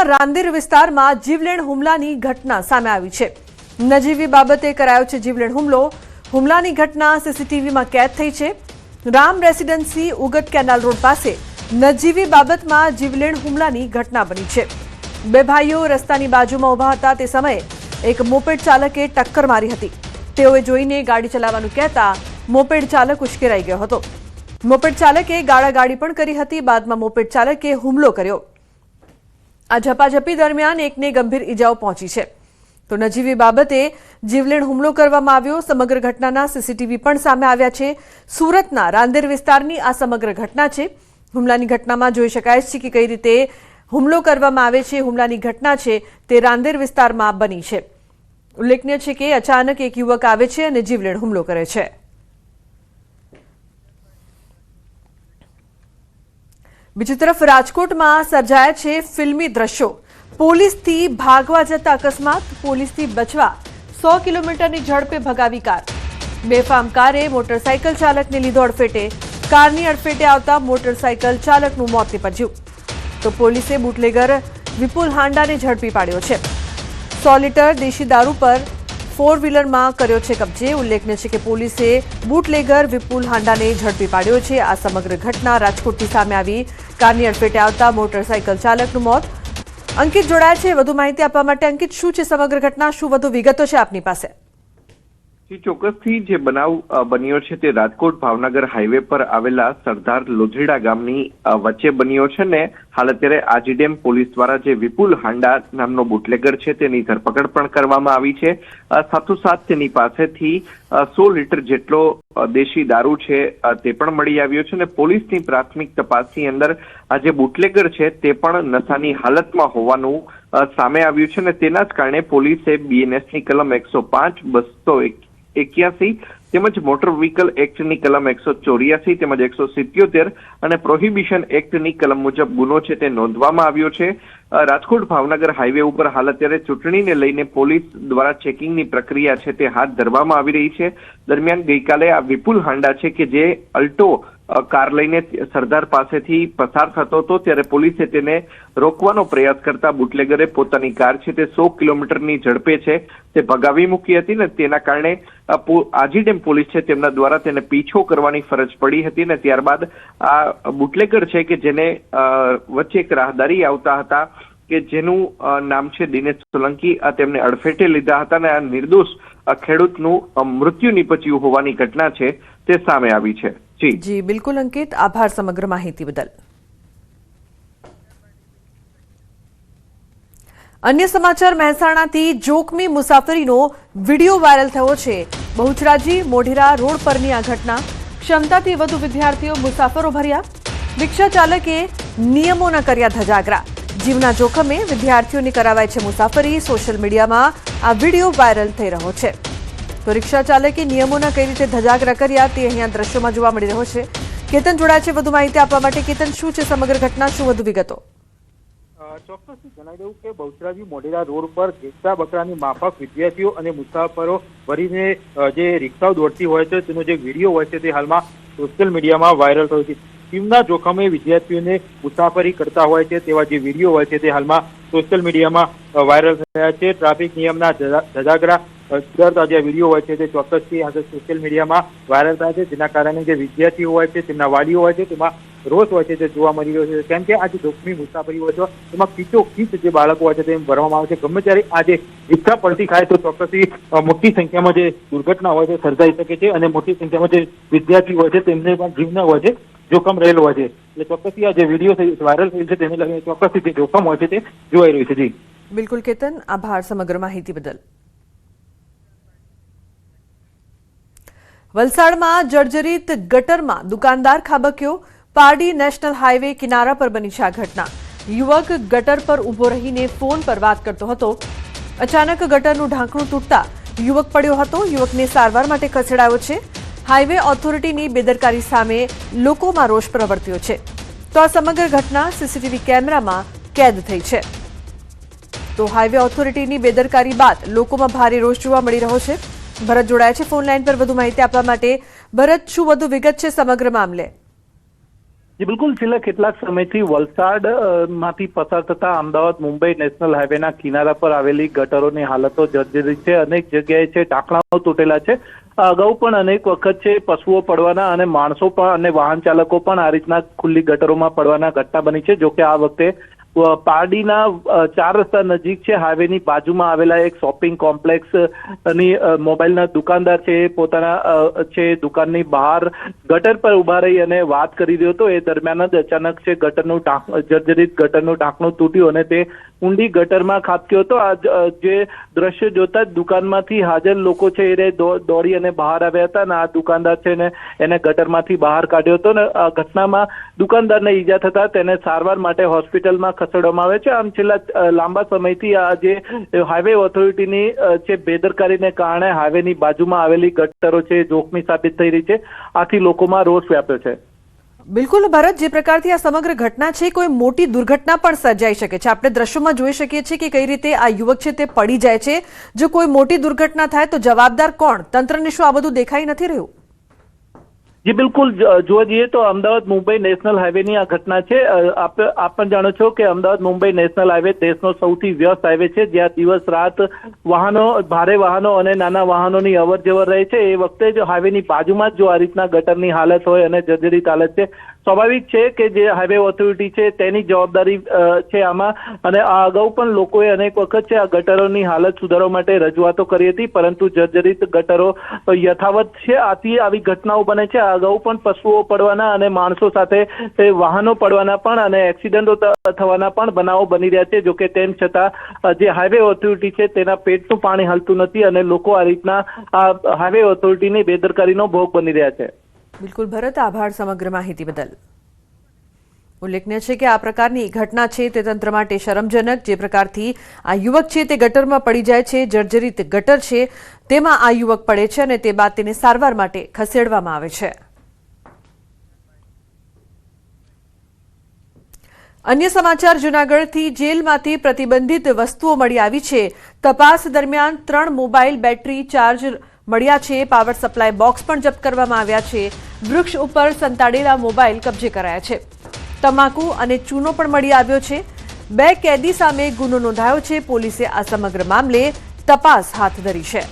સુરતના રાંદેર વિસ્તારમાં જીવલેણ હુમલાની ઘટના સામે આવી છે। નજીવી બાબતે કરાયો છે જીવલેણ હુમલો। હુમલાની ઘટના સીસીટીવીમાં કેદ થઈ છે। Ram residency Ugat canal road પાસે નજીવી બાબતમાં જીવલેણ હુમલાની ઘટના બની છે। બે ભાઈઓ રસ્તાની બાજુમાં ઊભા હતા તે સમયે એક મોપેડ ચાલકે ટક્કર મારી હતી। તેઓએ જોઈને ગાડી ચલાવવાનું કહેતા મોપેડ ચાલક ઉશ્કેરાઈ ગયો હતો। મોપેડ ચાલકે ગાળાગાળી પણ કરી હતી। બાદમાં મોપેડ ચાલકે હુમલો કર્યો। આ ઝપાઝપી દરમિયાન એકને ગંભીર ઈજાઓ પહોંચી છે। તો નજીવી બાબતે જીવલેણ હુમલો કરવામાં આવ્યો। સમગ્ર ઘટનાના સીસીટીવી પણ સામે આવ્યા છે। સુરતના રાંદેર વિસ્તારની આ સમગ્ર ઘટના છે। હુમલાની ઘટનામાં જોઈ શકાય છે કે કઈ રીતે હુમલો કરવામાં આવે છે। હુમલાની ઘટના છે તે રાંદેર વિસ્તારમાં બની છે। ઉલ્લેખનીય છે કે અચાનક એક યુવક આવે છે અને જીવલેણ હુમલો કરે છે। બીજી તરફ રાજકોટમાં સર્જાયા છે ફિલ્મી દ્રશ્યો। પોલીસથી ભાગવા જતા અકસ્માત। પોલીસથી બચવા 100 કિલોમીટરની ઝડપે ભગાવી કાર। બેફામ કારે મોટરસાયકલ ચાલકને લીધો અડફેટે। કારની અડફેટે આવતા મોટરસાયકલ ચાલકનું મોત નીપજ્યું। તો પોલીસે બુટલેગર વિપુલ હાંડાને ઝડપી પાડ્યો છે। 100 લીટર દેશી દારૂ પર 4 વ્હીલરમાં કર્યો છે કબજે। ઉલ્લેખનીય છે કે પોલીસે બુટલેગર વિપુલ હાંડાને ઝડપી પાડ્યો છે। આ સમગ્ર ઘટના રાજકોટથી સામે આવી। કારની અડફેટે આવતા મોટરસાયકલ ચાલકનું મોત। અંકિત જોડાયા છે વધુ માહિતી આપવા માટે। અંકિત, શું છે સમગ્ર ઘટના? શું વધુ વિગતો છે આપની પાસે? ચોક્કસથી જે બનાવ બન્યો છે તે રાજકોટ ભાવનગર હાઈવે પર આવેલા સરદાર લોધીડા ગામની વચ્ચે બન્યો છે ને હાલ અત્યારે આજીડેમ પોલીસ દ્વારા જે વિપુલ હાંડા નામનો બુટલેગર છે તેની ધરપકડ પણ કરવામાં આવી છે। સાથોસાથ તેની પાસેથી 100 લીટર જેટલો દેશી દારૂ છે તે પણ મળી આવ્યો છે અને પોલીસની પ્રાથમિક તપાસની અંદર આ જે બુટલેગર છે તે પણ નશાની હાલતમાં હોવાનું સામે આવ્યું છે અને તેના જ કારણે પોલીસે બીએનએસની કલમ 105, 281 તેમજ મોટર વ્હીકલ એક્ટની કલમ 184 તેમજ 177 અને પ્રોહિબિશન એક્ટની કલમ મુજબ ગુનો છે તે નોંધવામાં આવ્યો છે। રાજકોટ ભાવનગર હાઈવે ઉપર હાલ અત્યારે ચૂંટણીને લઈને પોલીસ દ્વારા ચેકિંગની પ્રક્રિયા છે તે હાથ ધરવામાં આવી રહી છે। દરમિયાન ગઈકાલે આ વિપુલ હાંડા છે કે જે અલ્ટો કાર લઈને સરદાર પાસેથી પસાર થતો હતો ત્યારે પોલીસે તેને રોકવાનો પ્રયાસ કરતા બુટલેગરે પોતાની કાર છે તે 100 કિલોમીટરની ઝડપે છે તે ભગાવી મૂકી હતી ને તેના કારણે આજીડેમ પોલીસ છે તેમના દ્વારા તેને પીછો કરવાની ફરજ પડી હતી ને ત્યારબાદ આ બુટલેગર છે કે જેને વચ્ચે એક રાહદારી આવતા હતા કે જેનું નામ છે દિનેશ સોલંકી તેમને અડફેટે લીધા હતા અને આ નિર્દોષ ખેડૂતનું મૃત્યુ નીપજ્યું હોવાની ઘટના છે તે સામે આવી છે। જી બિલકુલ અંકિત, આભાર સમગ્ર માહિતી બદલ। અન્ય સમાચાર મહેસાણાથી જોખમી મુસાફરીનો વિડીયો વાયરલ થયો છે। બહુચરાજી મોઢેરા રોડ પરની આ ઘટના। ક્ષમતાથી વધુ વિદ્યાર્થીઓ મુસાફરો ભર્યા। રિક્ષા ચાલકે નિયમોના કર્યા ધજાગરા। જીવના જોખમે વિદ્યાર્થીઓની કરાવાય છે મુસાફરી। સોશિયલ મીડિયામાં આ વિડીયો વાયરલ થઈ રહ્યો છે। તો રિક્ષા ચાલકે નિયમોના કઈ રીતે ધજાગરા કર્યા તે અહીંયા દ્રશ્યોમાં જોવા મળી રહ્યો છે। કેતન જોડાય છે વધુ માહિતી આપવા માટે। કેતન, શું છે સમગ્ર ઘટના? શું વધુ વિગતો? ચોક્કસથી જણાવી દઉં કે બહુચરાજી મોઢેરા રોડ પર ઘેટા બકરાની માફક વિદ્યાર્થીઓ અને મુસાફરો ભરીને જે રિક્ષાઓ દોડતી હોય છે તેનો જે વિડીયો હોય છે તે હાલમાં સોશિયલ મીડિયામાં વાયરલ થયો છે। જીવના જોખમે વિદ્યાર્થીઓને મુસાફરી કરતા હોય છે તેવા જે વિડીયો હોય છે તે હાલમાં સોશિયલ મીડિયામાં વાયરલ થયા છે। ટ્રાફિક નિયમના ધજાગરા કરતા જે વિડીયો હોય છે તે ચોક્કસથી આજે સોશિયલ મીડિયામાં વાયરલ થાય છે, જેના કારણે જે વિદ્યાર્થીઓ હોય છે તેમના વાલીઓ હોય છે તેમાં રોષ હોય છે તે જોવા મળી રહ્યો છે। કેમ કે આ જે જોખમી મુસાફરી હોય છે તેમાં ખીચોખીચ જે બાળકો હોય છે તેમ ભરવામાં આવે છે। ગમે ત્યારે આ જે રિક્ષા પલટી ખાય તો ચોક્કસથી મોટી સંખ્યામાં જે દુર્ઘટના હોય છે સર્જાઈ શકે છે અને મોટી સંખ્યામાં જે વિદ્યાર્થી હોય છે તેમને પણ જીવના હોય છે જોખમ રહેલું હોય છે। એટલે ચોક્કસથી આ જે વિડીયો વાયરલ થયેલ છે તેને લઈને ચોક્કસથી જે જોખમ હોય છે તે જોવાઈ રહ્યું છે। જી બિલકુલ કેતન, આભાર સમગ્ર માહિતી બદલ। વલસાડમાં જર્જરિત ગટરમાં દુકાનદાર ખાબક્યો। પારડી નેશનલ હાઈવે કિનારા પર બની છે આ ઘટના। યુવક ગટર પર ઊભો રહીને ફોન પર વાત કરતો હતો। અચાનક ગટરનું ઢાંકણું તૂટતા યુવક પડ્યો હતો। યુવકને સારવાર માટે ખસેડાયો છે। હાઈવે ઓથોરિટીની બેદરકારી સામે લોકોમાં રોષ પ્રવર્ત્યો છે। તો આ સમગ્ર ઘટના સીસીટીવી કેમેરામાં કેદ થઈ છે। તો હાઈવે ઓથોરિટીની બેદરકારી બાદ લોકોમાં ભારે રોષ જોવા મળી રહ્યો છે। ભરત જોડાયા છે ફોન લાઈન પર વધુ માહિતી આપવા માટે। ભરત, શું વધુ વિગત છે સમગ્ર મામલે? જી બિલકુલ, છેલ્લા કેટલાક સમયથી વલસાડ માંથી પસાર થતા અમદાવાદ મુંબઈ નેશનલ હાઈવેના કિનારા પર આવેલી ગટરોની હાલતો જર્જરિત છે. અનેક જગ્યાએ છે ઢાંકણાઓ તૂટેલા છે. અગાઉ પણ અનેક વખત છે પશુઓ પડવાના અને માણસો પણ અને વાહન ચાલકો પણ આ રીતના ખુલ્લી ગટરોમાં પડવાના ઘટના બની છે. જોકે આ વખતે પારડીના 4 રસ્તા નજીક છે હાઈવેની બાજુમાં આવેલા એક શોપિંગ કોમ્પ્લેક્સ ની મોબાઈલના દુકાનદાર છે પોતાના છે દુકાનની બહાર ગટર પર ઉભા રહી અને વાત કરી રહ્યો હતો. એ દરમિયાન જ અચાનક છે ગટરનું જર્જરિત ગટરનું ઢાંકણું તૂટ્યું અને તે ઊંડી ગટરમાં ખાબક્યો હતો. આ જે દ્રશ્ય જોતા જ દુકાનમાંથી હાજર લોકો છે એ દોડી અને બહાર આવ્યા હતા અને આ દુકાનદાર છે ને એને ગટરમાંથી બહાર કાઢ્યો હતો ને આ ઘટનામાં દુકાનદારને ઈજા થતા તેને સારવાર માટે હોસ્પિટલમાં ખસેડવામાં આવે છે. આમ છેલ્લા લાંબા સમયથી આ જે હાઈવે ઓથોરિટીની છે બેદરકારીને કારણે હાઈવેની બાજુમાં આવેલી ગટરો છે જોખમી સાબિત થઈ રહી છે. આથી લોકોમાં રોષ વ્યાપ્યો છે. બિલકુલ ભરત, જે પ્રકારથી આ સમગ્ર ઘટના છે કોઈ મોટી દુર્ઘટના પણ સર્જાઈ શકે છે. આપણે દ્રશ્યોમાં જોઈ શકીએ છીએ કે કઈ રીતે આ યુવક છે તે પડી જાય છે. જો કોઈ મોટી દુર્ઘટના થાય તો જવાબદાર કોણ? તંત્રને શું આ બધું દેખાઈ નથી રહ્યું? જી બિલકુલ, જોવા જઈએ તો અમદાવાદ મુંબઈ નેશનલ હાઈવેની આ ઘટના છે. આપ પણ જાણો છો કે અમદાવાદ મુંબઈ નેશનલ હાઈવે દેશનો સૌથી વ્યસ્ત હાઈવે છે જ્યાં દિવસ રાત વાહનો, ભારે વાહનો અને નાના વાહનોની અવર જવર રહે છે. એ વખતે જ હાઈવેની બાજુમાં જ જો આ રીતના ગટરની હાલત હોય અને જર્જરિત હાલત છે, સ્વાભાવિક છે કે જે હાઈવે ઓથોરિટી છે તેની જવાબદારી છે આમાં. અને આ અગાઉ પણ લોકોએ અનેક વખત છે આ ગટરોની હાલત સુધારવા માટે રજૂઆતો કરી હતી, પરંતુ જર્જરિત ગટરો યથાવત છે. આથી આવી ઘટનાઓ બને છે. અગાઉ પણ પશુઓ પડવાના અને માણસો સાથે વાહનો પડવાના પણ અને એક્સિડન્ટો થવાના પણ બનાવો બની રહ્યા છે. જોકે તેમ છતાં જે હાઈવે ઓથોરિટી છે તેના પેટનું પાણી હલતું નથી અને લોકો આ રીતના આ હાઈવે ઓથોરિટીની બેદરકારીનો ભોગ બની રહ્યા છે. બિલકુલ ભરત, આભાર સમગ્ર માહિતી બદલ. ઉલ્લેખનીય છે કે આ પ્રકારની ઘટના છે તે તંત્ર માટે શરમજનક. જે પ્રકારથી આ યુવક છે તે ગટરમાં પડી જાય છે, જર્જરિત ગટર છે તેમાં આ યુવક પડે છે અને તે બાદ તેને સારવાર માટે ખસેડવામાં આવે છે. અન્ય સમાચાર, જૂનાગઢથી જેલમાંથી પ્રતિબંધિત વસ્તુઓ મળી આવી છે. તપાસ દરમિયાન 3 મોબાઈલ બેટરી ચાર્જ મળ્યા છે. પાવર સપ્લાય બોક્સ પણ જપ્ત કરવામાં આવ્યા છે. વૃક્ષ ઉપર સંતાડેલા મોબાઈલ કબજે કરાયા છે. તમાકુ અને ચૂનો પણ મળી આવ્યો છે. 2 કેદી સામે ગુનો નોંધાયો છે. પોલીસે આ સમગ્ર મામલે તપાસ હાથ ધરી છે.